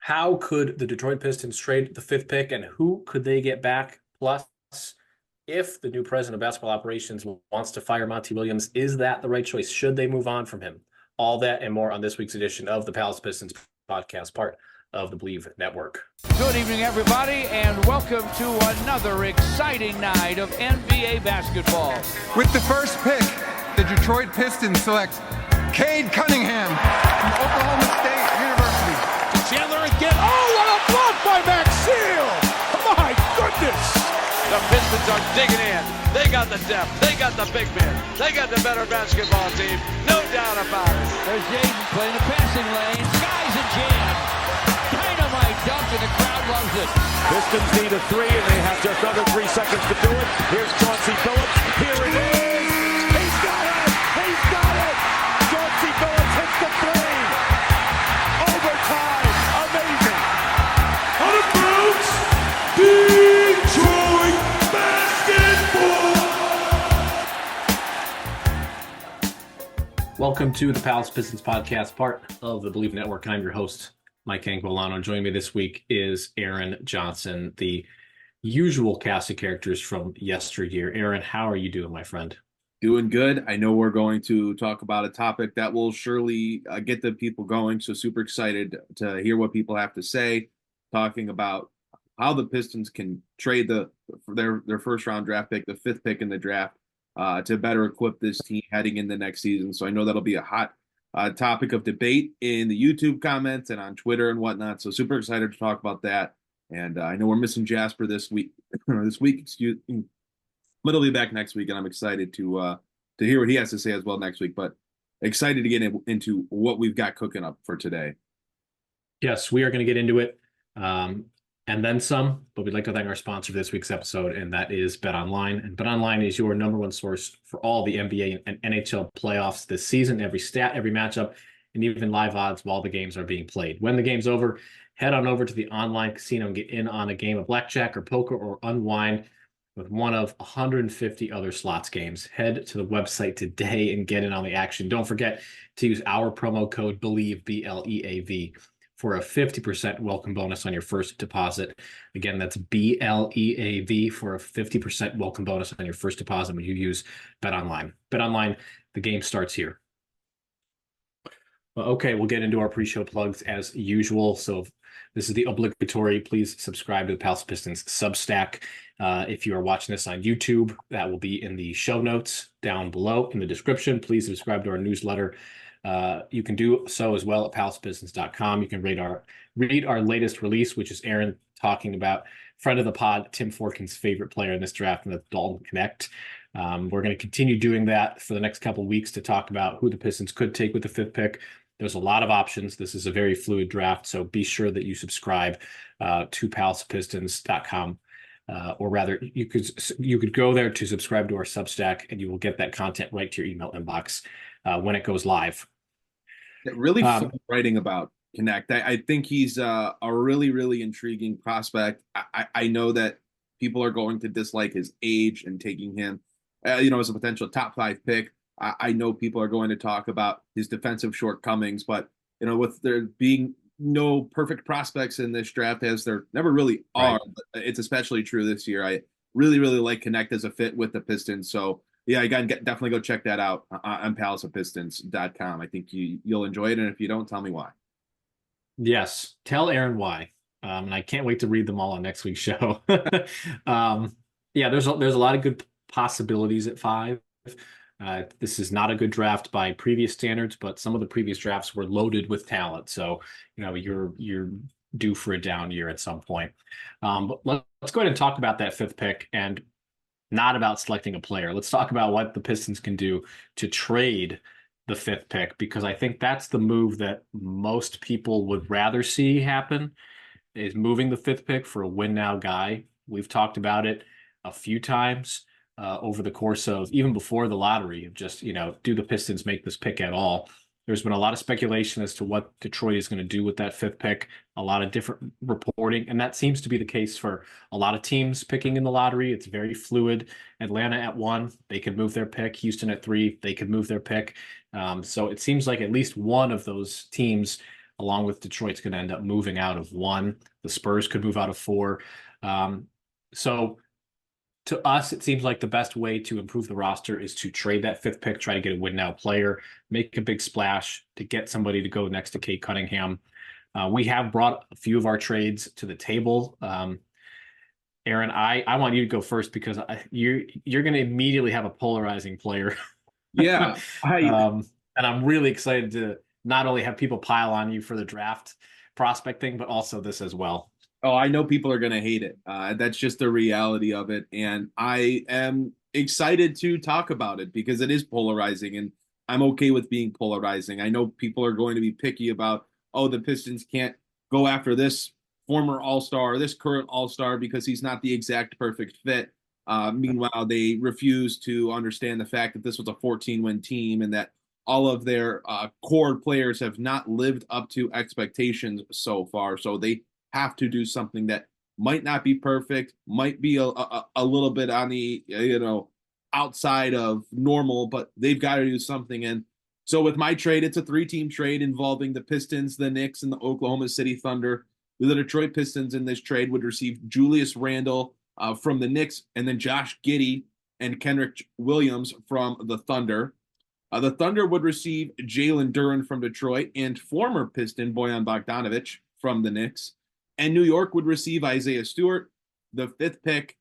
How could the Detroit Pistons trade the fifth pick, and who could they get back? Plus, if the new president of basketball operations wants to fire Monty Williams, is that the right choice? Should they move on from him? All that and more on this week's edition of the Palace of Pistons Podcast, part of the Believe Network. Good evening, everybody, and welcome to another exciting night of NBA basketball. With the first pick, the Detroit Pistons select Cade Cunningham from Oklahoma State University. Chandler again. Oh, what a block by Maxfield! My goodness! The Pistons are digging in. They got the depth. They got the big men. They got the better basketball team. No doubt about it. There's Jaden playing the passing lane. Skies a jam. Dynamite dunk, and the crowd loves it. Pistons need a three, and they have just under 3 seconds to do it. Here's Chauncey Billups. Here it is. He's got it. He's got it. Chauncey Billups hits the three. Overtime. Amazing. Out of bounds. Detroit basketball. Welcome to the Palace Pistons Podcast, part of the Believe Network. I'm your host, Mike Anguilano. Joining me this week is Aaron Johnson, the usual cast of characters from yesteryear. Aaron, how are you doing, my friend? Doing good. I know we're going to talk about a topic that will surely get the people going. So super excited to hear what people have to say, talking about how the Pistons can trade their first round draft pick, the fifth pick in the draft, to better equip this team heading into next season. So I know that'll be a hot topic of debate in the YouTube comments and on Twitter and whatnot. So super excited to talk about that. And I know we're missing Jasper this week. Excuse me. But he'll be back next week, and I'm excited to hear what he has to say as well next week. But excited to get into what we've got cooking up for today. Yes, we are going to get into it, and then some. But we'd like to thank our sponsor for this week's episode, and that is BetOnline. And BetOnline is your number one source for all the NBA and NHL playoffs this season, every stat, every matchup, and even live odds while the games are being played. When the game's over, head on over to the online casino and get in on a game of blackjack or poker or unwind with one of 150 other slots games. Head to the website today and get in on the action. Don't forget to use our promo code BELIEVE, BLEAV, for a 50% welcome bonus on your first deposit. Again, that's BLEAV for a 50% welcome bonus on your first deposit when you use BetOnline. BetOnline, the game starts here. Well, okay, we'll get into our pre-show plugs as usual. So this is the obligatory. Please subscribe to the Palace Pistons Substack. If you are watching this on YouTube, that will be in the show notes down below in the description. Please subscribe to our newsletter. You can do so as well at palacepistons.com. You can read our latest release, which is Aaron talking about friend of the pod, Tim Forkin's favorite player in this draft, and that's Dalton Connect. We're going to continue doing that for the next couple of weeks to talk about who the Pistons could take with the fifth pick. There's a lot of options. This is a very fluid draft, so be sure that you subscribe to palacepistons.com. Or rather, you could go there to subscribe to our Substack, and you will get that content right to your email inbox when it goes live. Really fun writing about Connect. I think he's a really, really intriguing prospect. I know that people are going to dislike his age and taking him, as a potential top 5 pick. I know people are going to talk about his defensive shortcomings, but with there being no perfect prospects in this draft, as there never really are, but it's especially true this year. I really, really like Connect as a fit with the Pistons. So yeah, again, definitely go check that out on palaceofpistons.com. I think you'll enjoy it, and if you don't, tell me why. Yes, tell Aaron why. And I can't wait to read them all on next week's show. Yeah, there's a lot of good possibilities at 5. This is not a good draft by previous standards, but some of the previous drafts were loaded with talent. So, you're due for a down year at some point. But let's go ahead and talk about that fifth pick, and not about selecting a player. Let's talk about what the Pistons can do to trade the fifth pick, because I think that's the move that most people would rather see happen, is moving the fifth pick for a win now guy. We've talked about it a few times over the course of even before the lottery of just, do the Pistons make this pick at all? There's been a lot of speculation as to what Detroit is going to do with that fifth pick, a lot of different reporting, and that seems to be the case for a lot of teams picking in the lottery. It's very fluid. Atlanta at 1, they could move their pick. Houston at 3, they could move their pick. So it seems like at least one of those teams along with Detroit's going to end up moving out of 1. The Spurs could move out of 4. So to us, it seems like the best way to improve the roster is to trade that 5th pick, try to get a win now player, make a big splash to get somebody to go next to Cade Cunningham. We have brought a few of our trades to the table. Aaron, I want you to go first because you're going to immediately have a polarizing player. Yeah. And I'm really excited to not only have people pile on you for the draft prospecting, but also this as well. Oh, I know people are going to hate it. That's just the reality of it. And I am excited to talk about it because it is polarizing, and I'm okay with being polarizing. I know people are going to be picky about, oh, the Pistons can't go after this former All-Star or this current All-Star because he's not the exact perfect fit. Meanwhile, they refuse to understand the fact that this was a 14-win team and that all of their core players have not lived up to expectations so far. So they have to do something that might not be perfect, might be a little bit on the, outside of normal, but they've got to do something. And so with my trade, it's a 3-team trade involving the Pistons, the Knicks, and the Oklahoma City Thunder. The Detroit Pistons in this trade would receive Julius Randle from the Knicks, and then Josh Giddey and Kenrich Williams from the Thunder. The Thunder would receive Jalen Duren from Detroit and former Piston Bojan Bogdanovic from the Knicks. And New York would receive Isaiah Stewart, the 5th pick,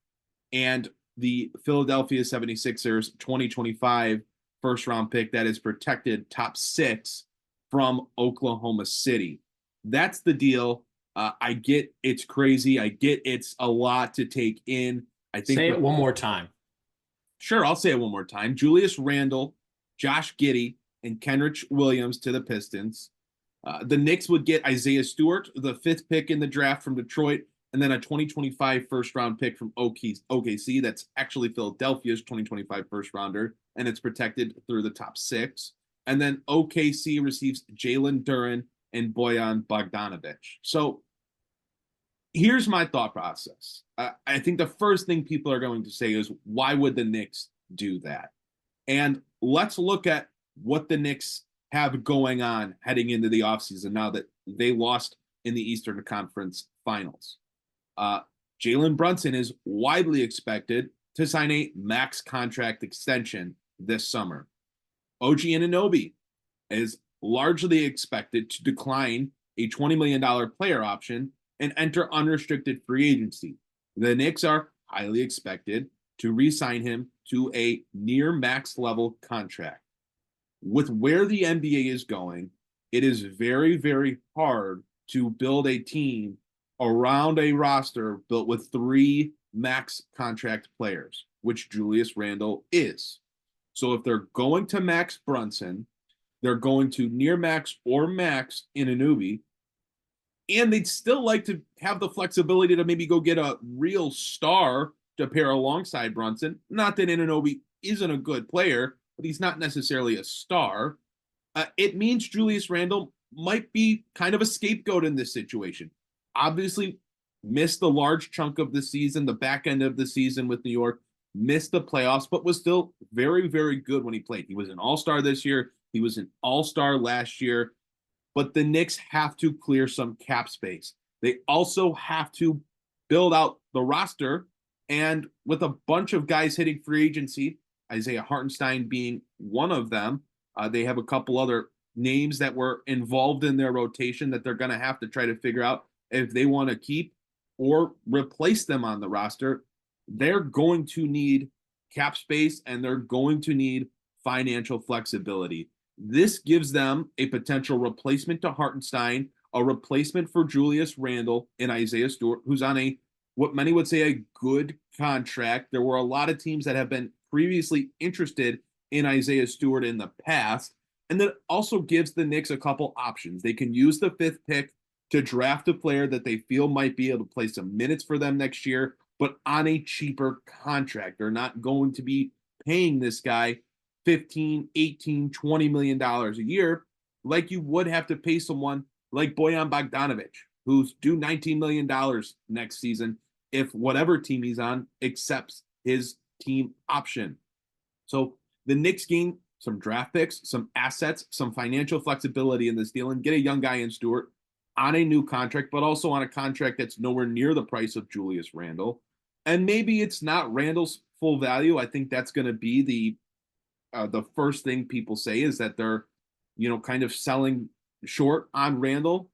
and the Philadelphia 76ers 2025 first-round pick that is protected top 6 from Oklahoma City. That's the deal. I get it's crazy. I get it's a lot to take in. I think Say it one more time. Sure, I'll say it one more time. Julius Randle, Josh Giddey, and Kenrich Williams to the Pistons. The Knicks would get Isaiah Stewart, the 5th pick in the draft from Detroit, and then a 2025 first-round pick from OKC. That's actually Philadelphia's 2025 first-rounder, and it's protected through the top 6. And then OKC receives Jalen Duren and Bojan Bogdanovic. So here's my thought process. I think the first thing people are going to say is, why would the Knicks do that? And let's look at what the Knicks have going on heading into the offseason now that they lost in the Eastern Conference Finals. Jalen Brunson is widely expected to sign a max contract extension this summer. OG Anunoby is largely expected to decline a $20 million player option and enter unrestricted free agency. The Knicks are highly expected to re-sign him to a near max level contract. With where the NBA is going, it is very, very hard to build a team around a roster built with 3 max contract players, which Julius Randle is. So if they're going to max Brunson, they're going to near max or max Anunoby, and they'd still like to have the flexibility to maybe go get a real star to pair alongside Brunson. Not that Anunoby isn't a good player, but he's not necessarily a star. It means Julius Randle might be kind of a scapegoat in this situation. Obviously, missed a large chunk of the season, the back end of the season with New York, missed the playoffs, but was still very, very good when he played. He was an all-star this year. He was an all-star last year. But the Knicks have to clear some cap space. They also have to build out the roster. And with a bunch of guys hitting free agency, Isaiah Hartenstein being one of them, they have a couple other names that were involved in their rotation that they're going to have to try to figure out if they want to keep or replace them on the roster. They're going to need cap space and they're going to need financial flexibility. This gives them a potential replacement to Hartenstein, a replacement for Julius Randle and Isaiah Stewart, who's on a, what many would say, a good contract. There were a lot of teams that have been previously interested in Isaiah Stewart in the past. And that also gives the Knicks a couple options. They can use the 5th pick to draft a player that they feel might be able to play some minutes for them next year, but on a cheaper contract. They're not going to be paying this guy $15, $18, $20 million a year like you would have to pay someone like Bojan Bogdanovic, who's due $19 million next season if whatever team he's on accepts his team option. So the Knicks gain some draft picks, some assets, some financial flexibility in this deal and get a young guy in Stewart on a new contract, but also on a contract that's nowhere near the price of Julius Randle. And maybe it's not Randle's full value. I think that's going to be the first thing people say is that they're, kind of selling short on Randle.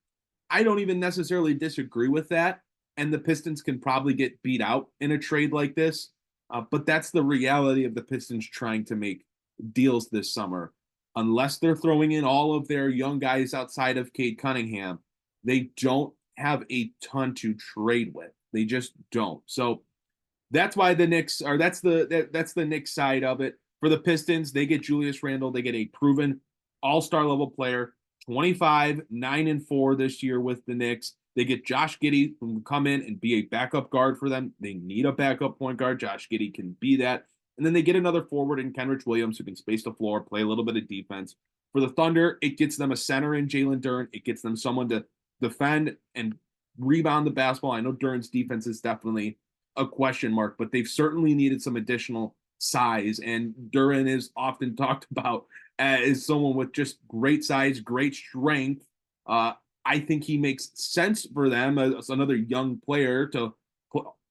I don't even necessarily disagree with that. And the Pistons can probably get beat out in a trade like this. But that's the reality of the Pistons trying to make deals this summer. Unless they're throwing in all of their young guys outside of Cade Cunningham, they don't have a ton to trade with. They just don't. So that's why the Knicks are that's the Knicks side of it. For the Pistons, they get Julius Randle. They get a proven all-star level player, 25, 9-4 this year with the Knicks. They get Josh Giddey, who can come in and be a backup guard for them. They need a backup point guard. Josh Giddey can be that. And then they get another forward in Kenrich Williams who can space the floor, play a little bit of defense. For the Thunder, it gets them a center in Jalen Duren. It gets them someone to defend and rebound the basketball. I know Duren's defense is definitely a question mark, but they've certainly needed some additional size. And Duren is often talked about as someone with just great size, great strength. I think he makes sense for them as another young player to,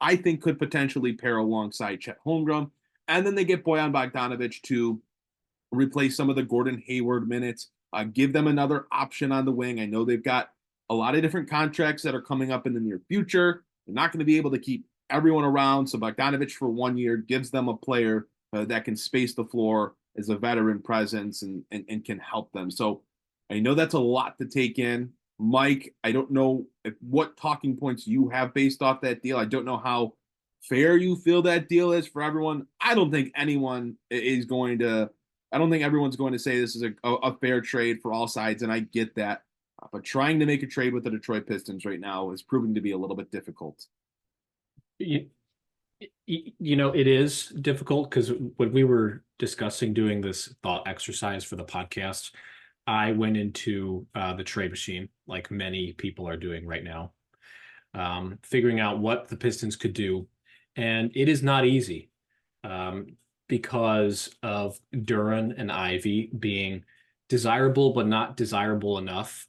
I think, could potentially pair alongside Chet Holmgren. And then they get Bojan Bogdanovic to replace some of the Gordon Hayward minutes, give them another option on the wing. I know they've got a lot of different contracts that are coming up in the near future. They're not going to be able to keep everyone around. So Bogdanovic for 1 year gives them a player that can space the floor as a veteran presence and can help them. So I know that's a lot to take in. Mike, I don't know what talking points you have based off that deal. I don't know how fair you feel that deal is for everyone. I don't think everyone's going to say this is a fair trade for all sides, and I get that. But trying to make a trade with the Detroit Pistons right now is proving to be a little bit difficult. It is difficult because when we were discussing doing this thought exercise for the podcast, I went into the trade machine like many people are doing right now, figuring out what the Pistons could do. And it is not easy because of Duren and Ivy being desirable, but not desirable enough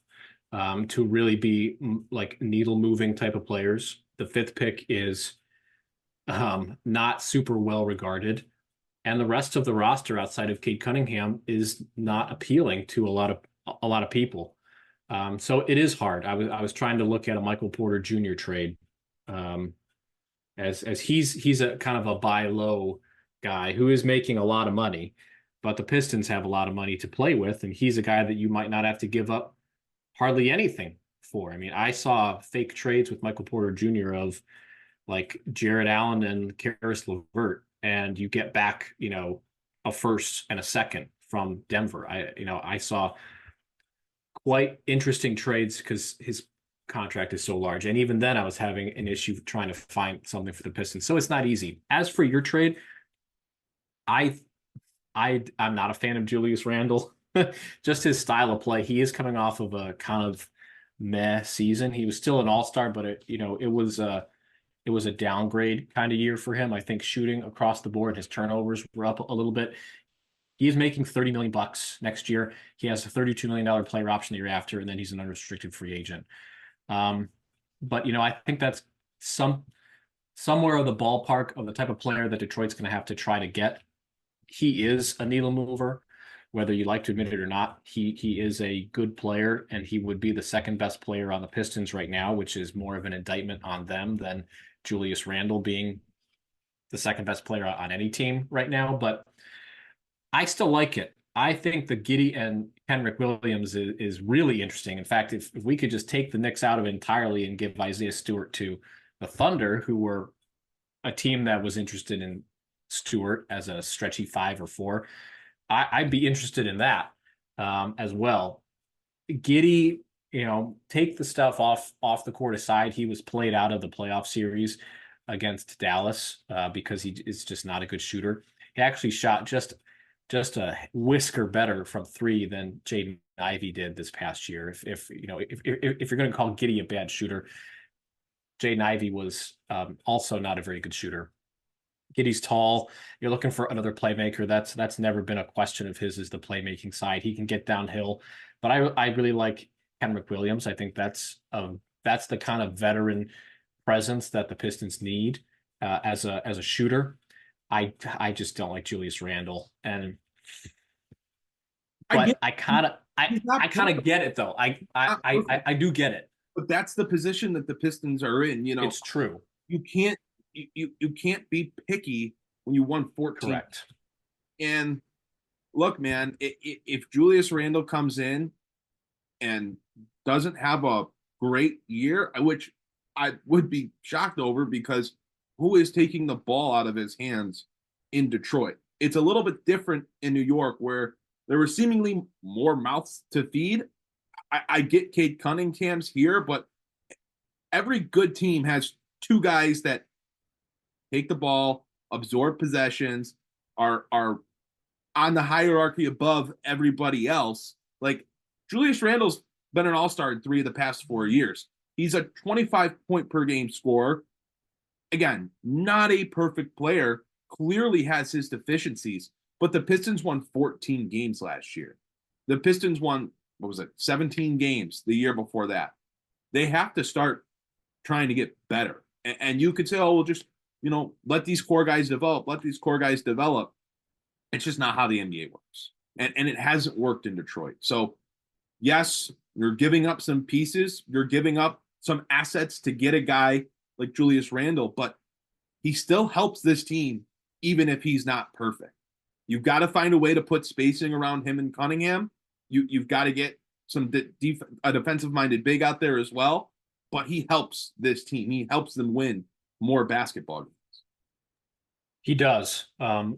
to really be like needle moving type of players. The fifth pick is not super well regarded. And the rest of the roster outside of Cade Cunningham is not appealing to a lot of people. So it is hard. I was trying to look at a Michael Porter Jr. trade as he's a kind of a buy low guy who is making a lot of money, but the Pistons have a lot of money to play with, and he's a guy that you might not have to give up hardly anything for. I mean, I saw fake trades with Michael Porter Jr. of like Jared Allen and Karis LeVert, and you get back, a first and a second from Denver. I saw quite interesting trades because his contract is so large. And even then I was having an issue trying to find something for the Pistons. So it's not easy. As for your trade, I'm not a fan of Julius Randle. Just his style of play. He is coming off of a kind of meh season. He was still an all-star, but it was a downgrade kind of year for him. I think shooting across the board, his turnovers were up a little bit. He is making $30 million next year. He has a $32 million player option the year after, and then he's an unrestricted free agent. But I think that's somewhere of the ballpark of the type of player that Detroit's going to have to try to get. He is a needle mover, whether you like to admit it or not. He is a good player, and he would be the second best player on the Pistons right now, which is more of an indictment on them than Julius Randle being the second best player on any team right now. But I still like it. I think the Giddey and Kenrich Williams is really interesting. In fact, if we could just take the Knicks out of it entirely and give Isaiah Stewart to the Thunder, who were a team that was interested in Stewart as a stretchy 5 or 4, I'd be interested in that as well. Giddey, take the stuff off the court aside. He was played out of the playoff series against Dallas because he is just not a good shooter. He actually shot just a whisker better from 3 than Jaden Ivey did this past year. If you're going to call Giddey a bad shooter, Jaden Ivey was also not a very good shooter. Giddey's tall. You're looking for another playmaker. That's never been a question of his, is the playmaking side. He can get downhill, but I really like Kenrich Williams. I think that's the kind of veteran presence that the Pistons need as a shooter. I just don't like Julius Randle, and but I kind of get it though. I do get it. But that's the position that the Pistons are in. It's true. You can't be picky when you won 14. Correct. And look, man, if Julius Randle comes in and doesn't have a great year, which I would be shocked over, because who is taking the ball out of his hands in Detroit? It's a little bit different in New York, where there were seemingly more mouths to feed. I get Cade Cunningham's here, but every good team has two guys that take the ball, absorb possessions, are on the hierarchy above everybody else. Like, Julius Randle's been an all-star in 3 of the past 4 years. He's a 25-point per game scorer. Again, not a perfect player, clearly has his deficiencies, but the Pistons won 14 games last year. The Pistons won, 17 games the year before that. They have to start trying to get better. And you could say, oh, we'll just, let these core guys develop. It's just not how the NBA works. And it hasn't worked in Detroit. So, yes, you're giving up some pieces. You're giving up some assets to get a guy like Julius Randle, but he still helps this team even if he's not perfect. You've got to find a way to put spacing around him and Cunningham. You've got to get a defensive-minded big out there as well, but he helps this team. He helps them win more basketball games. He does.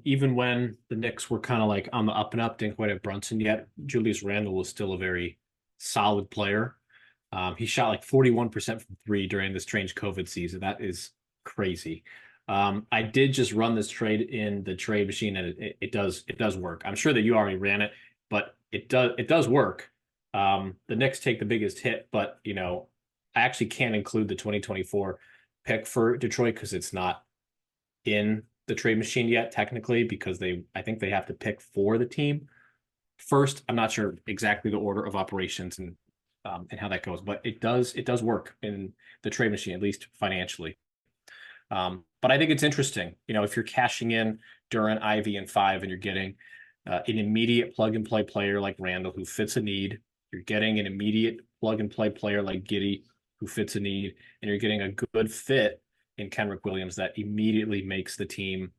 Even when the Knicks were kind of like on the up and up, didn't quite have Brunson yet, Julius Randle was still a very solid player. He shot like 41% from 3 during this strange COVID season. That is crazy. I did just run this trade in the trade machine, and it does work. I'm sure that you already ran it, but it does work. The Knicks take the biggest hit, but I actually can't include the 2024 pick for Detroit because it's not in the trade machine yet, technically, because I think they have to pick for the team first. I'm not sure exactly the order of operations and how that goes, but it does work in the trade machine, at least financially. But I think it's interesting, if you're cashing in Durant, Ivy, and 5, and you're getting an immediate plug-and-play player like Randle who fits a need, you're getting an immediate plug-and-play player like Giddey who fits a need, and you're getting a good fit in Kenrich Williams that immediately makes the team,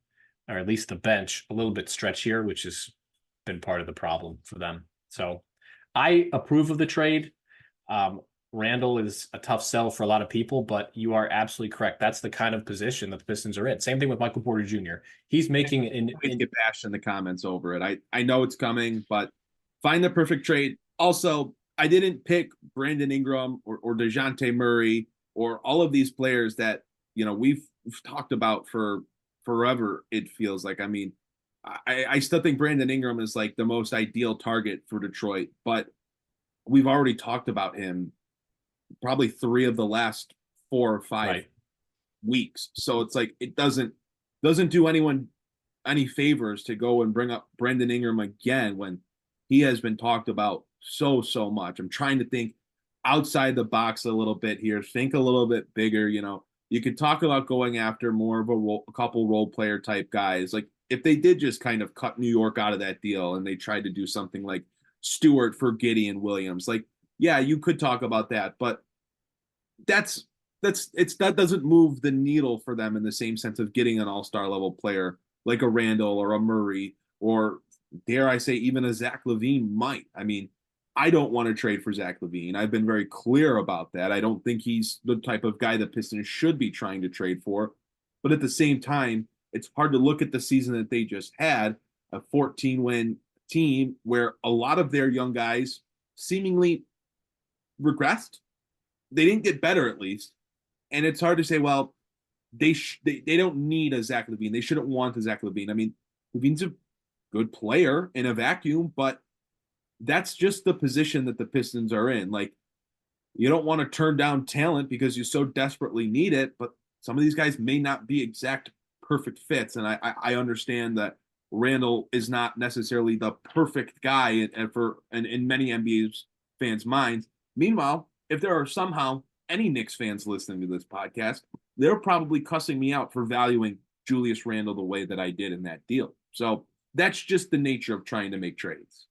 or at least the bench, a little bit stretchier, which has been part of the problem for them. So I approve of the trade. Randle is a tough sell for a lot of people, but you are absolutely correct. That's the kind of position that the Pistons are in. Same thing with Michael Porter Jr. He's making get bashed in the comments over it. I know it's coming, but find the perfect trade. Also, I didn't pick Brandon Ingram or DeJounte Murray or all of these players that we've talked about for forever. It feels like. I mean, I still think Brandon Ingram is like the most ideal target for Detroit, but we've already talked about him probably 3 of the last 4 or 5 weeks. So it's like it doesn't do anyone any favors to go and bring up Brandon Ingram again when he has been talked about so much. I'm trying to think outside the box a little bit here, think a little bit bigger. You could talk about going after more of a couple role player type guys. Like if they did just kind of cut New York out of that deal and they tried to do something like Stewart for Giddey and Williams, like, yeah, you could talk about that, but that doesn't move the needle for them in the same sense of getting an all-star level player like a Randle or a Murray, or dare I say even a Zach LaVine might. I mean, I don't want to trade for Zach LaVine. I've been very clear about that. I don't think he's the type of guy the Pistons should be trying to trade for. But at the same time, it's hard to look at the season that they just had, a 14-win team where a lot of their young guys seemingly regressed. They didn't get better, at least. And it's hard to say, well, they don't need a Zach LaVine. They shouldn't want a Zach LaVine. I mean, LaVine's a good player in a vacuum, but that's just the position that the Pistons are in. Like, you don't want to turn down talent because you so desperately need it, but some of these guys may not be exact perfect fits. And I understand that Randle is not necessarily the perfect guy in many NBA fans' minds. Meanwhile, if there are somehow any Knicks fans listening to this podcast, they're probably cussing me out for valuing Julius Randle the way that I did in that deal. So that's just the nature of trying to make trades.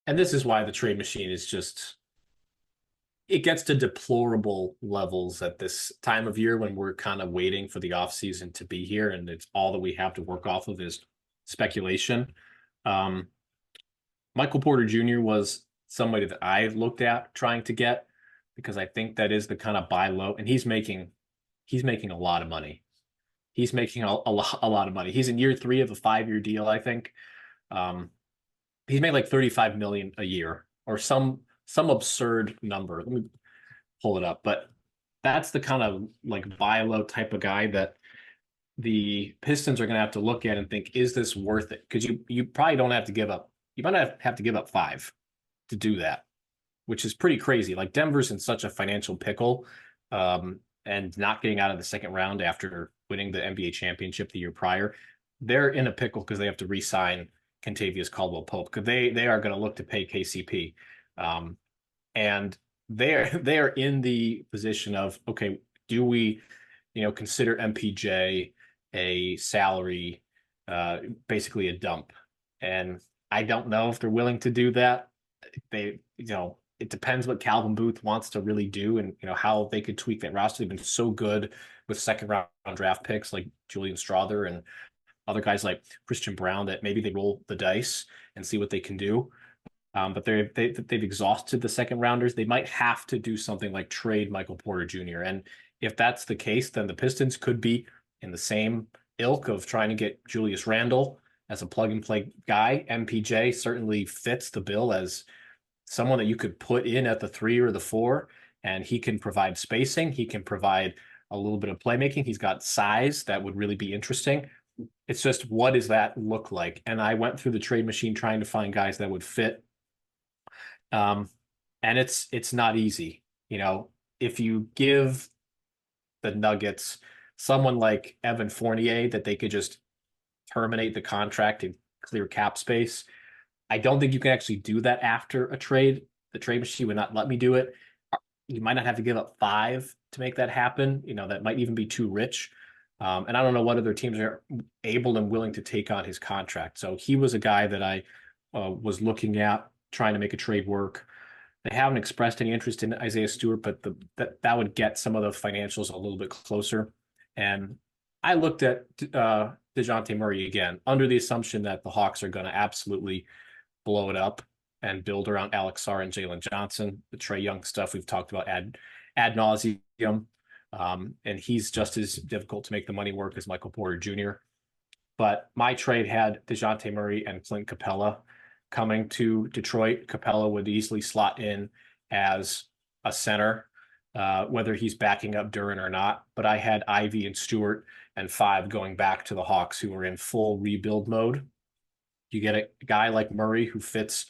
And this is why the trade machine is just, it gets to deplorable levels at this time of year when we're kind of waiting for the offseason to be here, and it's all that we have to work off of is speculation. Michael Porter Jr. was somebody that I looked at trying to get, because I think that is the kind of buy low, and he's making a lot of money. He's making a lot of money. He's in year 3 of a 5-year deal, I think. He's made like $35 million a year or some absurd number. Let me pull it up, but that's the kind of like buy low type of guy that the Pistons are going to have to look at and think, is this worth it? Because you probably don't have to give up. You might have to give up 5 to do that, which is pretty crazy. Like Denver's in such a financial pickle, and not getting out of the second round after winning the NBA championship the year prior. They're in a pickle because they have to re-sign Kentavious Caldwell-Pope, because they are going to look to pay KCP. And they're in the position of, okay, do we, consider MPJ a salary, basically a dump? And I don't know if they're willing to do that. It depends what Calvin Booth wants to really do, and how they could tweak that roster. They've been so good with second round draft picks like Julian Strawther and other guys like Christian Brown that maybe they roll the dice and see what they can do. But they've exhausted the second rounders. They might have to do something like trade Michael Porter Jr. And if that's the case, then the Pistons could be in the same ilk of trying to get Julius Randle as a plug and play guy. MPJ certainly fits the bill as someone that you could put in at the 3 or the 4, and he can provide spacing. He can provide a little bit of playmaking. He's got size that would really be interesting. It's just, what does that look like? And I went through the trade machine trying to find guys that would fit. And it's not easy. If you give the Nuggets someone like Evan Fournier that they could just terminate the contract and clear cap space, I don't think you can actually do that after a trade. The trade machine would not let me do it. You might not have to give up 5 to make that happen. That might even be too rich. And I don't know what other teams are able and willing to take on his contract. So he was a guy that I was looking at, trying to make a trade work. They haven't expressed any interest in Isaiah Stewart, but that would get some of the financials a little bit closer. And I looked at DeJounte Murray again, under the assumption that the Hawks are going to absolutely blow it up and build around Alex Sarr and Jalen Johnson. The Trae Young stuff we've talked about ad nauseum. And he's just as difficult to make the money work as Michael Porter Jr. But my trade had DeJounte Murray and Clint Capella coming to Detroit. Capella would easily slot in as a center, whether he's backing up Duren or not. But I had Ivy and Stewart and 5 going back to the Hawks, who are in full rebuild mode. You get a guy like Murray who fits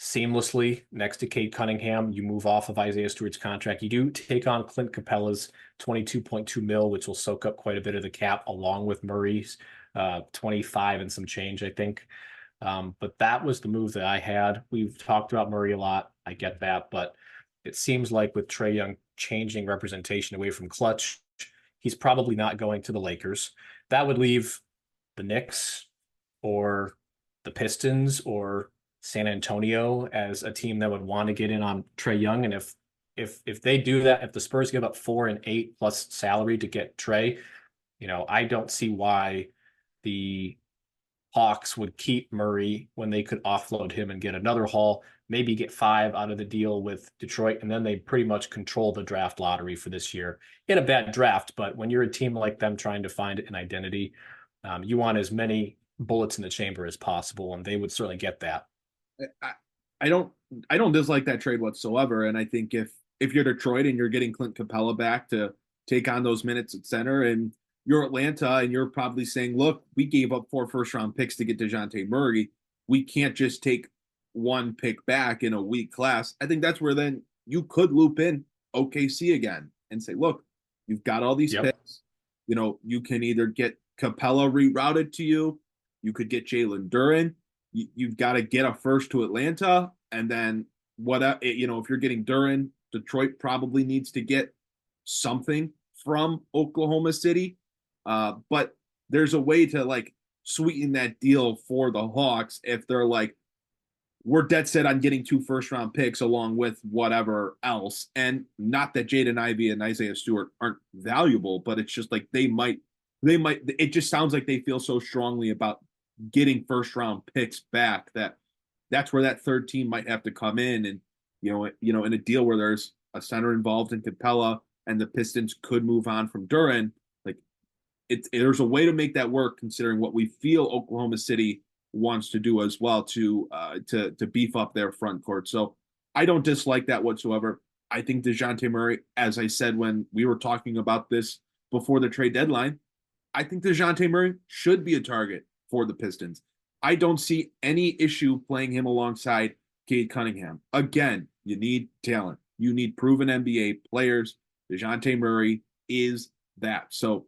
seamlessly next to Cade Cunningham. You move off of Isaiah Stewart's contract. You do take on Clint Capella's $22.2 million, which will soak up quite a bit of the cap, along with Murray's 25 and some change, I think. But that was the move that I had. We've talked about Murray a lot. I get that, but it seems like with Trae Young changing representation away from clutch, he's probably not going to the Lakers. That would leave the Knicks or the Pistons or San Antonio as a team that would want to get in on Trae Young. And if they do that, if the Spurs give up 4 and 8 plus salary to get Trae, I don't see why the Hawks would keep Murray when they could offload him and get another haul, maybe get 5 out of the deal with Detroit, and then they pretty much control the draft lottery for this year in a bad draft. But when you're a team like them trying to find an identity, you want as many bullets in the chamber as possible, and they would certainly get that. I don't dislike that trade whatsoever, and I think if you're Detroit and you're getting Clint Capella back to take on those minutes at center, and you're Atlanta and you're probably saying, look, we gave up 4 first-round picks to get DeJounte Murray. We can't just take 1 pick back in a weak class. I think that's where then you could loop in OKC again and say, look, you've got all these picks. you can either get Capella rerouted to you. You could get Jalen Duren. You've got to get a first to Atlanta. And then if you're getting Duren, Detroit probably needs to get something from Oklahoma City. But there's a way to like sweeten that deal for the Hawks if they're like, we're dead set on getting 2 first-round picks along with whatever else. And not that Jaden Ivey and Isaiah Stewart aren't valuable, but it's just like they might, it just sounds like they feel so strongly about getting first-round picks back that's where that third team might have to come in. And, in a deal where there's a center involved in Capella and the Pistons could move on from Duren, like there's a way to make that work considering what we feel Oklahoma City wants to do as well to beef up their front court. So I don't dislike that whatsoever. I think DeJounte Murray, as I said when we were talking about this before the trade deadline, I think DeJounte Murray should be a target for the Pistons. I don't see any issue playing him alongside Cade Cunningham. Again, you need talent. You need proven NBA players. DeJounte Murray is that. So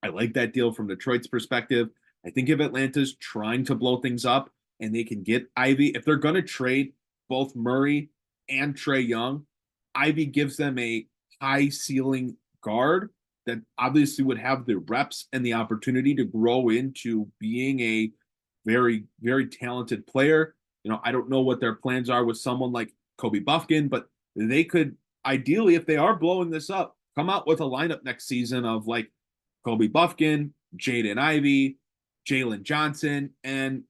I like that deal from Detroit's perspective. I think if Atlanta's trying to blow things up and they can get Ivy, if they're going to trade both Murray and Trae Young, Ivy gives them a high ceiling guard that obviously would have the reps and the opportunity to grow into being a very, very talented player. I don't know what their plans are with someone like Kobe Buffkin, but they could ideally, if they are blowing this up, come out with a lineup next season of like Kobe Buffkin, Jaden Ivey, Jalen Johnson, and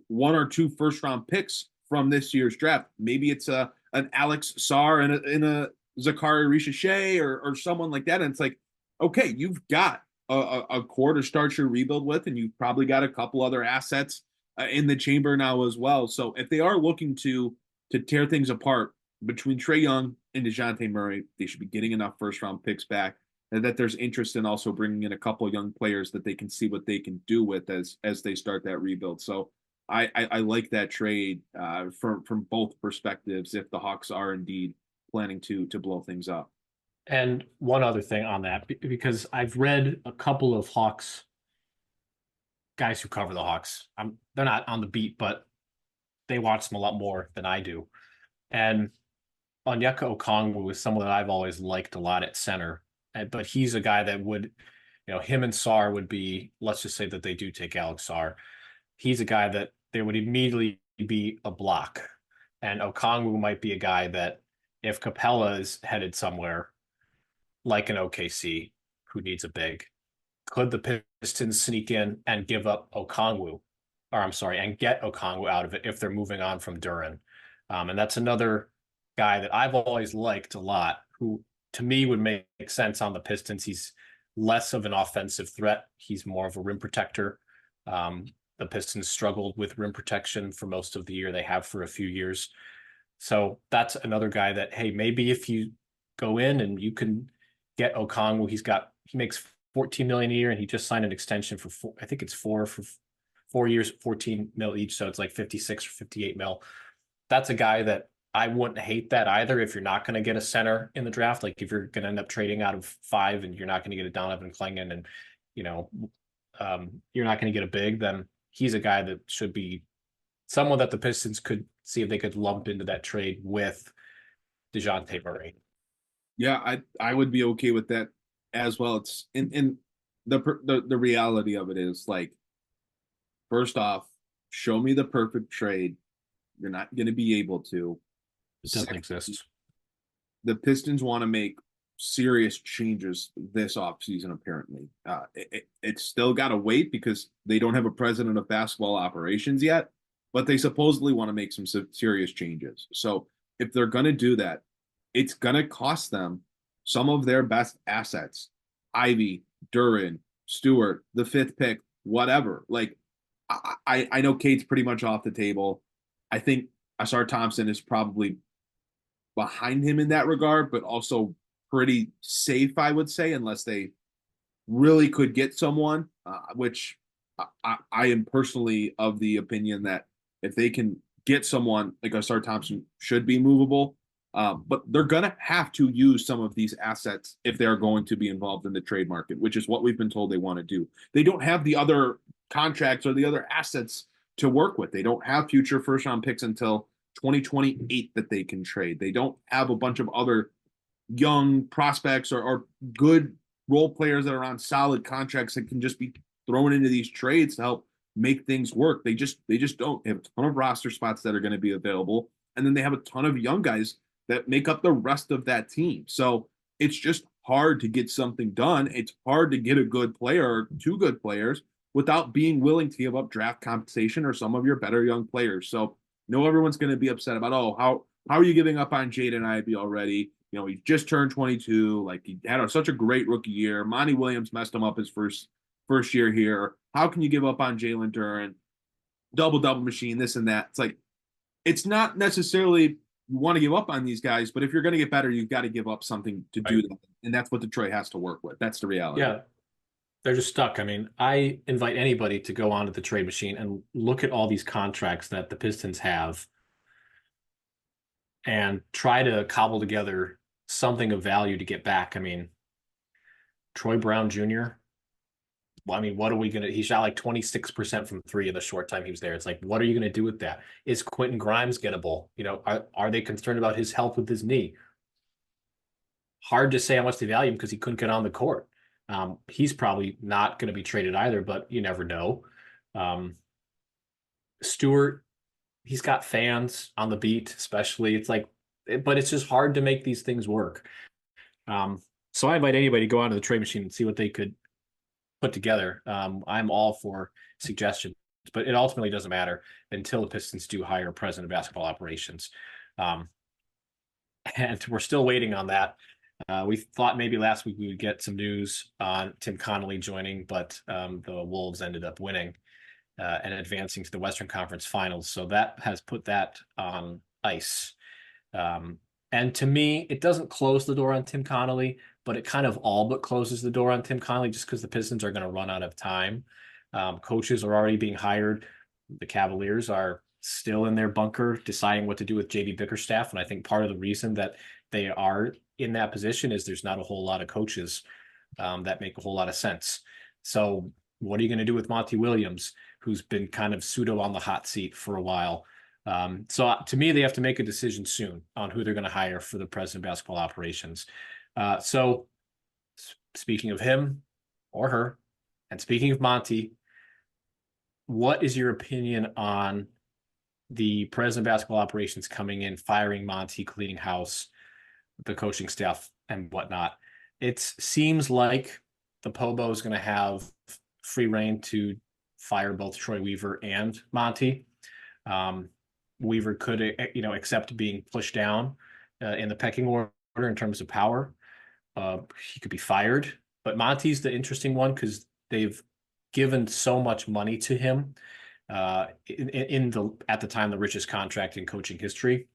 1 or 2 first-round picks from this year's draft. Maybe it's an Alex Sarr and a Zachary Richeche or someone like that. And it's like, okay, you've got a core to start your rebuild with, and you've probably got a couple other assets in the chamber now as well. So if they are looking to tear things apart between Trae Young and DeJounte Murray, they should be getting enough first-round picks back, and that there's interest in also bringing in a couple of young players that they can see what they can do with as they start that rebuild. So I like that trade from both perspectives if the Hawks are indeed planning to blow things up. And one other thing on that, because I've read a couple of Hawks guys who cover the Hawks. They're not on the beat, but they watch them a lot more than I do. And Onyeka Okongwu is someone that I've always liked a lot at center. But he's a guy that would, him and Sarr would be, let's just say that they do take Alex Sarr. He's a guy that there would immediately be a block. And Okongwu might be a guy that if Capella is headed somewhere like an OKC who needs a big, could the Pistons sneak in and give up Okongwu, and get Okongwu out of it if they're moving on from Duren? And that's another guy that I've always liked a lot, who to me would make sense on the Pistons. He's less of an offensive threat. He's more of a rim protector. The Pistons struggled with rim protection for most of the year. They have for a few years. So that's another guy that, hey, maybe if you go in and you can get Okongwu, he makes $14 million a year, and he just signed an extension for four for 4 years, $14 million each. So it's like 56 or 58 mil. That's a guy that I wouldn't hate that either if you're not going to get a center in the draft. Like if you're going to end up trading out of 5 and you're not going to get a Donovan Clingan and, you're not going to get a big, then he's a guy that should be someone that the Pistons could see if they could lump into that trade with DeJounte Murray. Yeah, I would be okay with that as well. It's in the reality of it is, like, first off, show me the perfect trade. You're not going to be able to. It doesn't exist. The Pistons want to make serious changes this offseason, apparently. It's still got to wait because they don't have a president of basketball operations yet, but they supposedly want to make some serious changes. So if they're going to do that, it's going to cost them some of their best assets. Ivy, Duren, Stewart, the 5th pick, whatever. Like, I know Cade's pretty much off the table. I think Asar Thompson is probably behind him in that regard, but also pretty safe, I would say, unless they really could get someone, which I am personally of the opinion that if they can get someone like Asar Thompson should be movable. But they're going to have to use some of these assets if they're going to be involved in the trade market, which is what we've been told they want to do. They don't have the other contracts or the other assets to work with. They don't have future first-round picks until 2028 that they can trade. They don't have a bunch of other young prospects or good role players that are on solid contracts that can just be thrown into these trades to help make things work. They just don't. They have a ton of roster spots that are going to be available, and then they have a ton of young guys that make up the rest of that team. So it's just hard to get something done. It's hard to get a good player or two good players without being willing to give up draft compensation or some of your better young players. So everyone's going to be upset about, how are you giving up on Jaden Ivey already? He just turned 22. Like, he had such a great rookie year. Monty Williams messed him up his first year here. How can you give up on Jalen Duren? Double machine, this and that. It's like, it's not necessarily you want to give up on these guys, but if you're going to get better, you've got to give up something to do that. And that's what Detroit has to work with. That's the reality. Yeah. They're just stuck. I mean, I invite anybody to go onto the trade machine and look at all these contracts that the Pistons have and try to cobble together something of value to get back. I mean, Troy Brown Jr., well, I mean, what are we going to – he shot like 26% from three in the short time he was there. It's like, what are you going to do with that? Is Quentin Grimes gettable? Are they concerned about his health with his knee? Hard to say how much they value him because he couldn't get on the court. He's probably not going to be traded either, but you never know. Stewart, he's got fans on the beat, especially. It's like, but it's just hard to make these things work. So I invite anybody to go onto the trade machine and see what they could put together. I'm all for suggestions, but it ultimately doesn't matter until the Pistons do hire a president of basketball operations. And we're still waiting on that. We thought maybe last week we would get some news on Tim Connolly joining, but the Wolves ended up winning and advancing to the Western Conference Finals. So that has put that on ice. And to me, it doesn't close the door on Tim Connolly, but it kind of all but closes the door on Tim Connolly just because the Pistons are going to run out of time. Coaches are already being hired. The Cavaliers are still in their bunker deciding what to do with J.B. Bickerstaff. And I think part of the reason that they are in that position is there's not a whole lot of coaches that make a whole lot of sense. So what are you going to do with Monty Williams, who's been kind of pseudo on the hot seat for a while? So to me, they have to make a decision soon on who they're going to hire for the president of basketball operations. So speaking of him or her, and speaking of Monty, what is your opinion on the president of basketball operations coming in, firing Monty, cleaning house, the coaching staff and whatnot? It seems like the POBO is going to have free reign to fire both Troy Weaver and Monty. Weaver could, accept being pushed down in the pecking order in terms of power. He could be fired, but Monty's the interesting one because they've given so much money to him at the time, the richest contract in coaching history.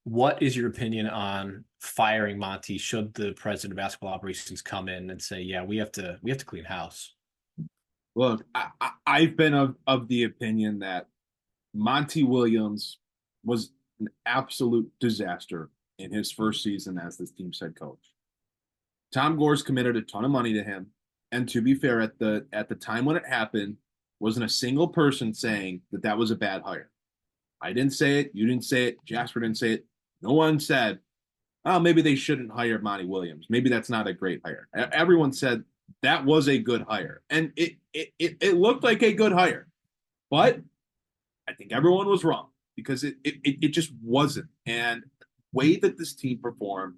What is your opinion on firing Monty? Should the president of basketball operations come in and say, yeah, we have to clean house? Look, I've been of the opinion that Monty Williams was an absolute disaster in his first season as this team's head coach. Tom Gore's committed a ton of money to him. And to be fair, at the time when it happened, wasn't a single person saying that was a bad hire. I didn't say it. You didn't say it. Jasper didn't say it. No one said, oh, maybe they shouldn't hire Monty Williams. Maybe that's not a great hire. Everyone said that was a good hire. And it looked like a good hire. But I think everyone was wrong because it just wasn't. And the way that this team performed,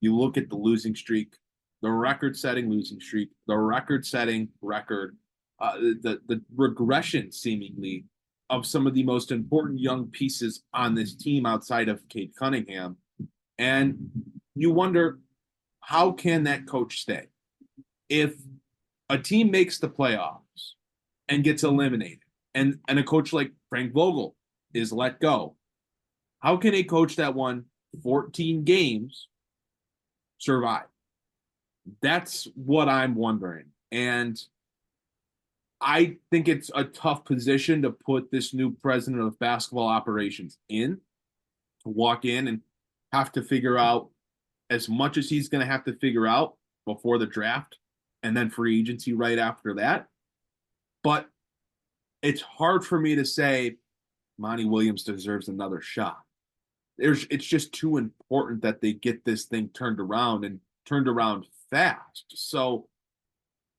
you look at the losing streak, the record-setting losing streak, the record-setting record, the regression seemingly of some of the most important young pieces on this team outside of Cade Cunningham. And you wonder, how can that coach stay? If a team makes the playoffs and gets eliminated, and a coach like Frank Vogel is let go, how can a coach that won 14 games survive? That's what I'm wondering. And I think it's a tough position to put this new president of basketball operations in, to walk in and have to figure out as much as he's going to have to figure out before the draft and then free agency right after that. But it's hard for me to say Monty Williams deserves another shot. It's just too important that they get this thing turned around and turned around fast. So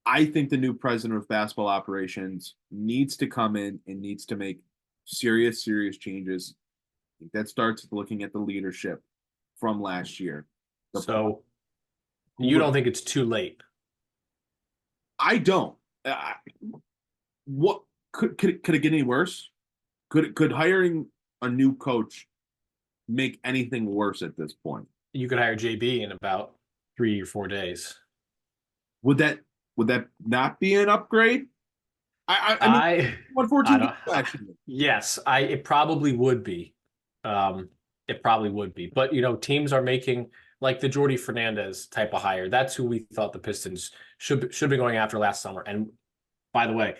I think the new president of basketball operations needs to come in and needs to make serious changes. I think that starts with looking at the leadership from last year. So you don't think it's too late? I don't. What could it get any worse? Could hiring a new coach make anything worse at this point? You could hire JB in about 3 or 4 days. Would that not be an upgrade? I mean, 114 actually. Yes, it probably would be. It probably would be. But teams are making like the Jordi Fernandez type of hire. That's who we thought the Pistons should be going after last summer. And by the way,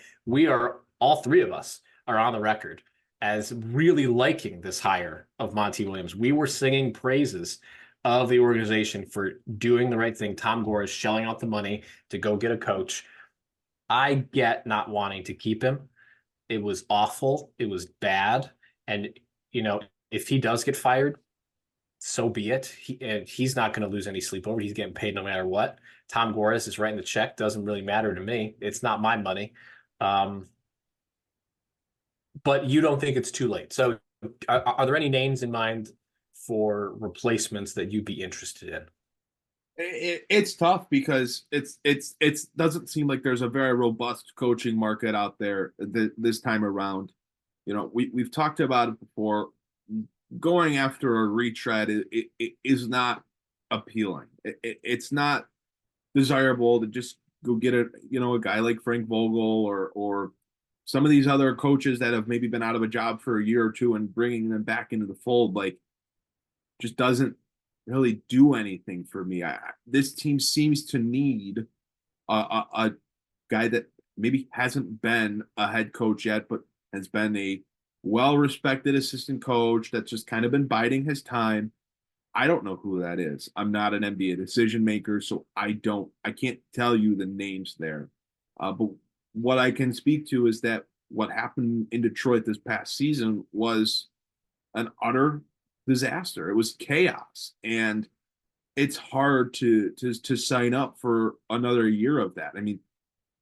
all three of us are on the record as really liking this hire of Monty Williams. We were singing praises of the organization for doing the right thing. Tom Gore is shelling out the money to go get a coach. I get not wanting to keep him. It was awful. It was bad. And, if he does get fired, so be it. He's not going to lose any sleep over. He's getting paid no matter what. Tom Gore is writing the check. Doesn't really matter to me. It's not my money. But you don't think it's too late. So are there any names in mind for replacements that you'd be interested in? It's tough because it's doesn't seem like there's a very robust coaching market out there this time around. We've talked about it before. Going after a retread it is not appealing. It's not desirable to just go get a guy like Frank Vogel or some of these other coaches that have maybe been out of a job for a year or two and bringing them back into the fold. Like, just doesn't really do anything for me. This team seems to need a guy that maybe hasn't been a head coach yet, but has been a well-respected assistant coach that's just kind of been biding his time. I don't know who that is. I'm not an NBA decision maker, so I can't tell you the names there. But what I can speak to is that what happened in Detroit this past season was an utter disaster. It was chaos, and it's hard to sign up for another year of that. I mean,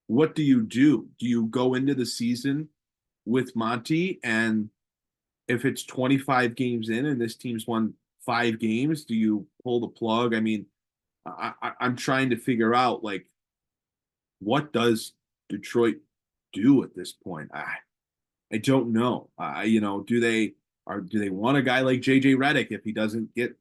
what do? Do you go into the season with Monty, and if it's 25 games in and this team's won 5 games, do you pull the plug? I mean, I'm trying to figure out, like, what does Detroit do at this point? I don't know. Do they want a guy like JJ Redick if he doesn't get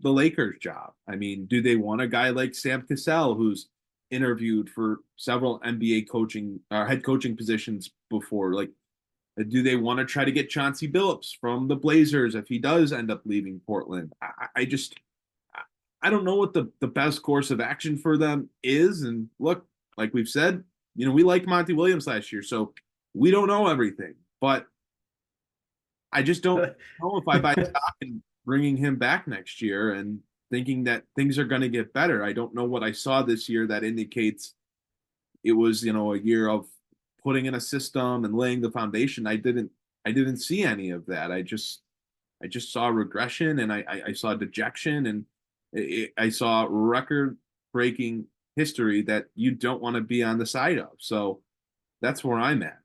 the Lakers job? I mean, do they want a guy like Sam Cassell, who's interviewed for several NBA coaching or head coaching positions before? Like, do they want to try to get Chauncey Billups from the Blazers if he does end up leaving Portland? I don't know what the best course of action for them is. And look, like we've said, we liked Monty Williams last year, so we don't know everything. But I just don't know if I buy stock in bringing him back next year and thinking that things are going to get better. I don't know what I saw this year that indicates it was, a year of putting in a system and laying the foundation. I didn't see any of that. I just saw regression, and I saw dejection, and I saw record-breaking history that you don't want to be on the side of. So that's where I'm at.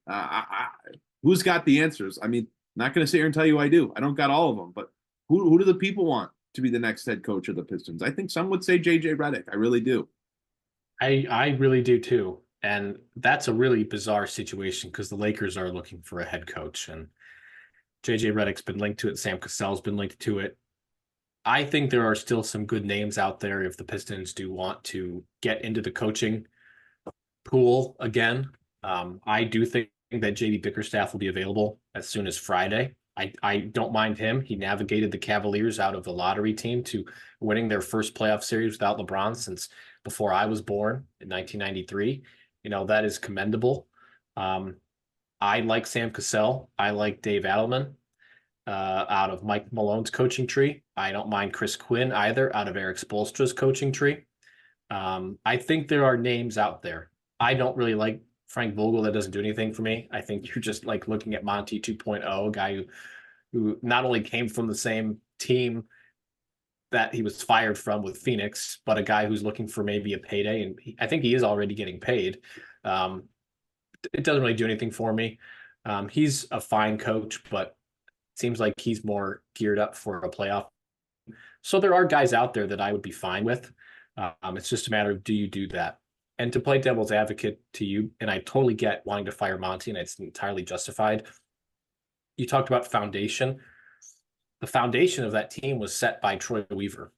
Who's got the answers? I mean, I'm not going to sit here and tell you I do. I don't got all of them, but who do the people want to be the next head coach of the Pistons? I think some would say JJ Redick. I really do. I really do too. And that's a really bizarre situation because the Lakers are looking for a head coach, and JJ Redick's been linked to it. Sam Cassell's been linked to it. I think there are still some good names out there if the Pistons do want to get into the coaching pool again. I do think that JB Bickerstaff will be available as soon as Friday. I don't mind him. He navigated the Cavaliers out of the lottery team to winning their first playoff series without LeBron since before I was born in 1993. That is commendable. I like Sam Cassell. I like Dave Adelman. out of Mike Malone's coaching tree. I don't mind Chris Quinn either out of Eric Spoelstra's coaching tree. I think there are names out there. I don't really like Frank Vogel. That doesn't do anything for me. I think you're just like looking at Monty 2.0, a guy who not only came from the same team that he was fired from with Phoenix, but a guy who's looking for maybe a payday. And I think he is already getting paid. It doesn't really do anything for me. He's a fine coach, but it seems like he's more geared up for a playoff. So there are guys out there that I would be fine with. It's just a matter of, do you do that? And to play devil's advocate to you, and I totally get wanting to fire Monty, and it's entirely justified. You talked about foundation. The foundation of that team was set by Troy Weaver.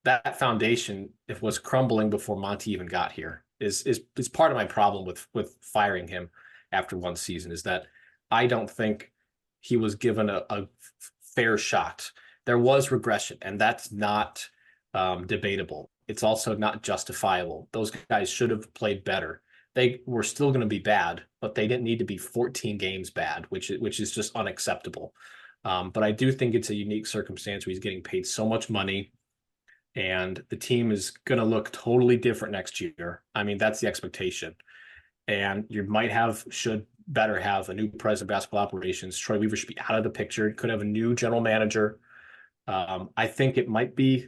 That foundation, if was crumbling before Monty even got here, is part of my problem with firing him after one season, is that I don't think he was given a fair shot. There was regression, and that's not debatable. It's also not justifiable. Those guys should have played better. They were still going to be bad, but they didn't need to be 14 games bad, which is just unacceptable. But I do think it's a unique circumstance where he's getting paid so much money, and the team is going to look totally different next year. I mean, that's the expectation. And you should better have a new president of basketball operations. Troy Weaver should be out of the picture. Could have a new general manager. I think it might be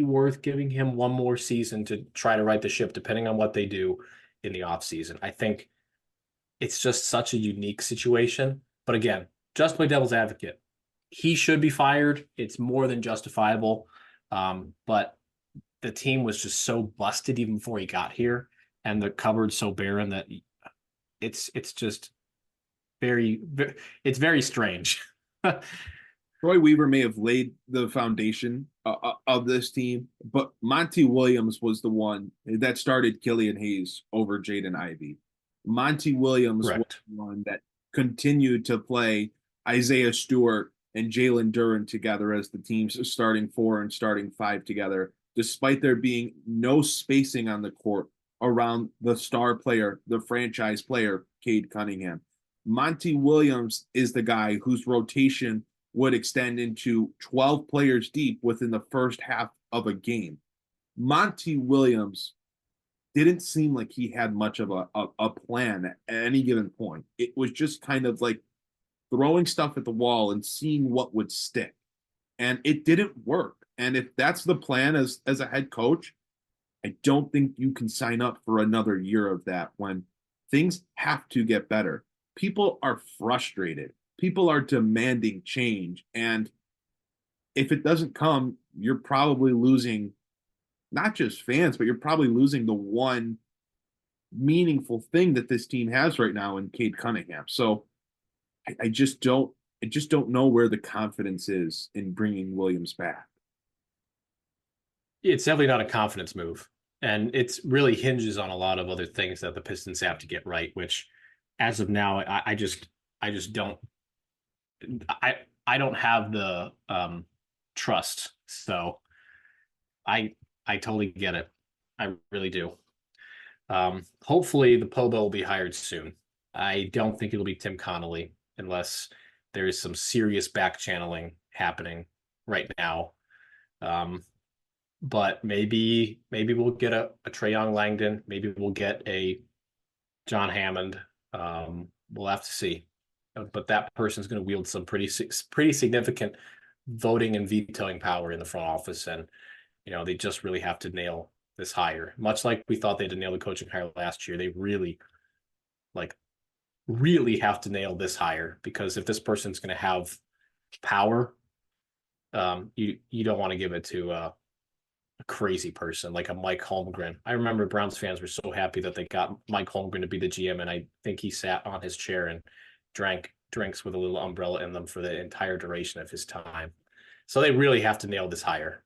worth giving him one more season to try to right the ship, depending on what they do in the offseason. I think it's just such a unique situation. But again, just play devil's advocate. He should be fired. It's more than justifiable. But the team was just so busted even before he got here, and the cupboard so barren that it's just it's very strange. Troy Weaver may have laid the foundation of this team, but Monty Williams was the one that started Killian Hayes over Jaden Ivey. Monty Williams was the one that continued to play Isaiah Stewart and Jalen Duren together as the team's starting 4 and starting 5 together, despite there being no spacing on the court around the star player, the franchise player, Cade Cunningham. Monty Williams is the guy whose rotation would extend into 12 players deep within the first half of a game. Monty Williams didn't seem like he had much of a plan at any given point. It was just kind of like throwing stuff at the wall and seeing what would stick. And it didn't work. And if that's the plan as a head coach, I don't think you can sign up for another year of that when things have to get better. People are frustrated. People are demanding change. And if it doesn't come, you're probably losing not just fans, but you're probably losing the one meaningful thing that this team has right now in Cade Cunningham. So I just don't know where the confidence is in bringing Williams back. It's definitely not a confidence move. And it's really hinges on a lot of other things that the Pistons have to get right, which as of now, I just don't, I don't have the trust. So I totally get it. I really do. Hopefully the POBO will be hired soon. I don't think it'll be Tim Connolly unless there is some serious back channeling happening right now. But maybe we'll get a Trae Young Langdon. Maybe we'll get a John Hammond. We'll have to see. But that person's going to wield some pretty significant voting and vetoing power in the front office. And, they just really have to nail this hire. Much like we thought they had to nail the coaching hire last year, they really have to nail this hire, because if this person's going to have power, you don't want to give it to a crazy person like a Mike Holmgren. I remember Browns fans were so happy that they got Mike Holmgren to be the GM, and I think he sat on his chair and drank drinks with a little umbrella in them for the entire duration of his time. So they really have to nail this hire.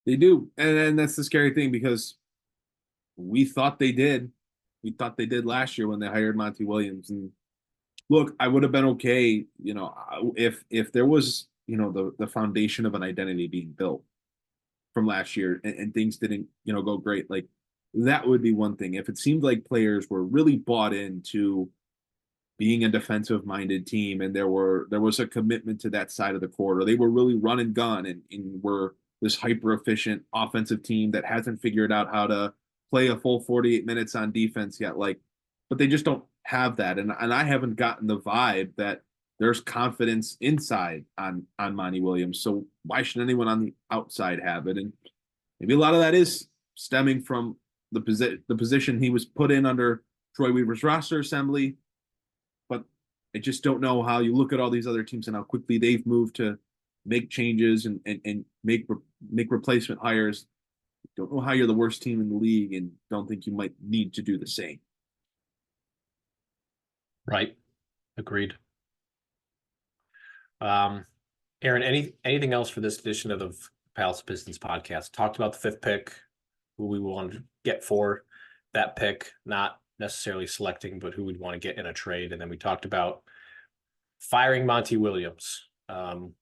They do. And that's the scary thing, because we thought they did. We thought they did last year when they hired Monty Williams. And look, I would have been okay, if there was, the foundation of an identity being built from last year and things didn't, go great. Like, that would be one thing. If it seemed like players were really bought into being a defensive minded team, and there was a commitment to that side of the court, or they were really run and gun and were this hyper efficient offensive team that hasn't figured out how to play a full 48 minutes on defense yet. Like, but they just don't have that. And I haven't gotten the vibe that there's confidence inside on Monty Williams. So why should anyone on the outside have it? And maybe a lot of that is stemming from the position he was put in under Troy Weaver's roster assembly. But I just don't know how you look at all these other teams and how quickly they've moved to make changes and make replacement hires. Don't know how you're the worst team in the league and don't think you might need to do the same. Right. Agreed. Aaron, anything else for this edition of the Palace of Pistons podcast? Talked about the 5th pick, who we want to get for that pick, not necessarily selecting, but who we'd want to get in a trade. And then we talked about firing Monty Williams.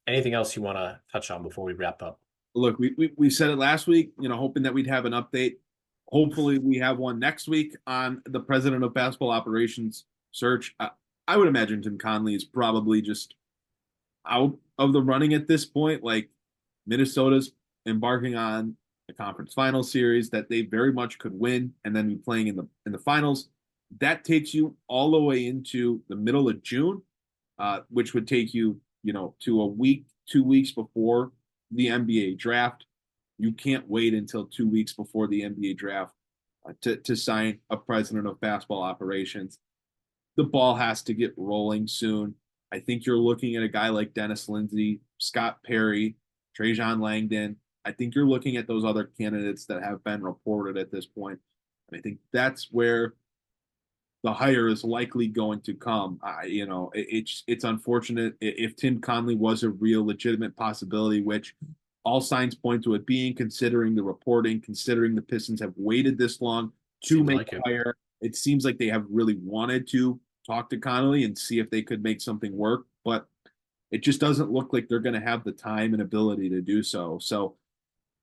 Anything else you want to touch on before we wrap up? Look, we said it last week, hoping that we'd have an update. Hopefully we have one next week on the president of basketball operations search. I would imagine Tim Connelly is probably just out of the running at this point. Like, Minnesota's embarking on a conference final series that they very much could win and then be playing in the finals. That takes you all the way into the middle of June, which would take you, to a week, 2 weeks before the NBA draft. You can't wait until 2 weeks before the NBA draft to sign a president of basketball operations. The ball has to get rolling soon. I think you're looking at a guy like Dennis Lindsey, Scott Perry, Trajan Langdon. I think you're looking at those other candidates that have been reported at this point. And I think that's where the hire is likely going to come. It's unfortunate if Tim Connelly was a real legitimate possibility, which all signs point to it being, considering the reporting, considering the Pistons have waited this long to make a hire. It seems like they have really wanted to talk to Connelly and see if they could make something work, but it just doesn't look like they're going to have the time and ability to do so. So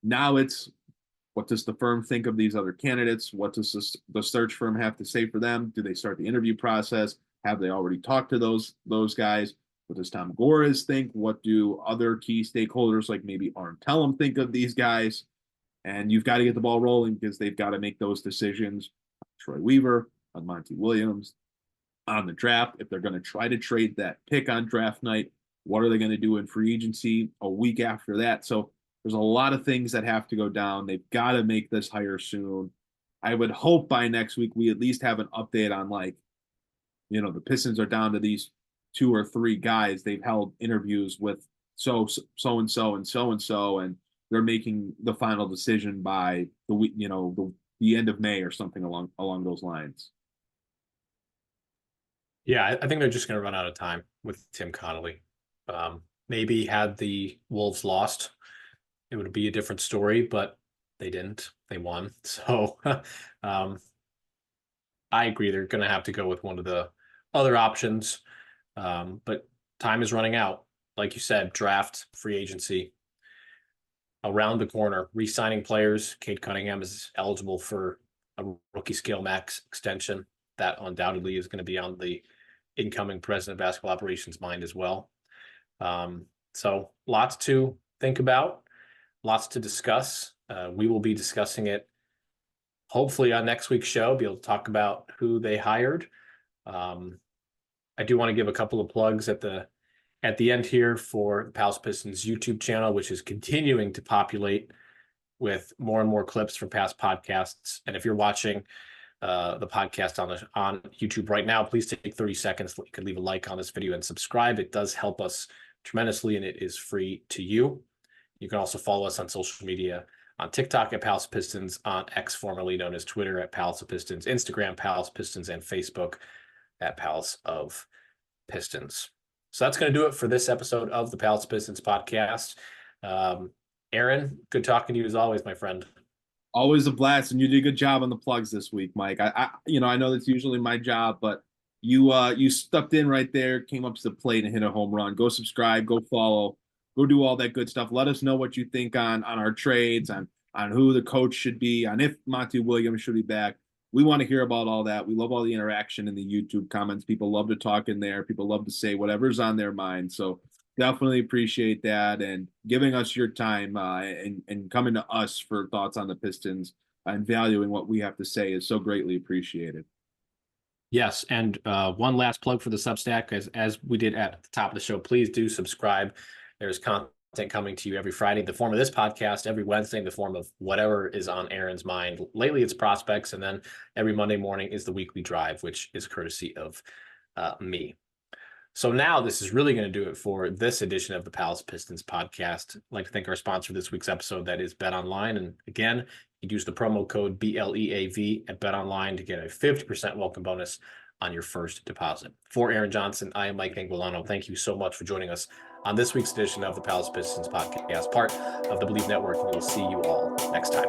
now it's, what does the firm think of these other candidates? What does the search firm have to say for them? Do they start the interview process? Have they already talked to those guys? What does Tom Gores think? What do other key stakeholders like maybe Arn Tellem think of these guys? And you've got to get the ball rolling because they've got to make those decisions. Troy Weaver, on Monty Williams, on the draft. If they're going to try to trade that pick on draft night, what are they going to do in free agency a week after that? So there's a lot of things that have to go down. They've got to make this hire soon. I would hope by next week we at least have an update on, like, the Pistons are down to these 2 or 3 guys. They've held interviews with so and so, and they're making the final decision by the week, the end of May or something along those lines. Yeah, I think they're just going to run out of time with Tim Connelly. Maybe had the Wolves lost, it would be a different story, but they didn't. They won. So I agree. They're going to have to go with one of the other options. But time is running out. Like you said, draft, free agency, around the corner, re-signing players. Cade Cunningham is eligible for a rookie scale max extension. That undoubtedly is going to be on the incoming president of basketball operations mind as well. So lots to think about, lots to discuss. We will be discussing it hopefully on next week's show, be able to talk about who they hired. I do want to give a couple of plugs at the end here for the Palace Pistons YouTube channel, which is continuing to populate with more and more clips from past podcasts. And if you're watching the podcast on YouTube right now, please take 30 seconds. You can leave a like on this video and subscribe. It does help us tremendously, and it is free to you. You can also follow us on social media, on TikTok at Palace Pistons, on X, formerly known as Twitter, at Palace of Pistons, Instagram, Palace Pistons, and Facebook at Palace of Pistons. So that's going to do it for this episode of the Palace Pistons podcast. Aaron, good talking to you as always, my friend. Always a blast, and you did a good job on the plugs this week, Mike. I know that's usually my job, but you stepped in right there, came up to the plate and hit a home run. Go subscribe, go follow, go do all that good stuff. Let us know what you think on our trades, on who the coach should be, on if Monty Williams should be back. we want to hear about all that. We love all the interaction in the YouTube comments. People love to talk in there. People love to say whatever's on their mind. So definitely appreciate that, and giving us your time and coming to us for thoughts on the Pistons and valuing what we have to say is so greatly appreciated. Yes, and one last plug for the Substack, as we did at the top of the show. Please do subscribe. There's content coming to you every Friday in the form of this podcast, every Wednesday in the form of whatever is on Aaron's mind. Lately, it's prospects, and then every Monday morning is the weekly drive, which is courtesy of me. So now this is really going to do it for this edition of the Palace of Pistons podcast. I'd like to thank our sponsor for this week's episode, that is BetOnline. And again, you use the promo code BLEAV at BetOnline to get a 50% welcome bonus on your first deposit. For Aaron Johnson, I am Mike Anguilano. Thank you so much for joining us on this week's edition of the Palace of Pistons podcast, part of the Believe Network, and we'll see you all next time.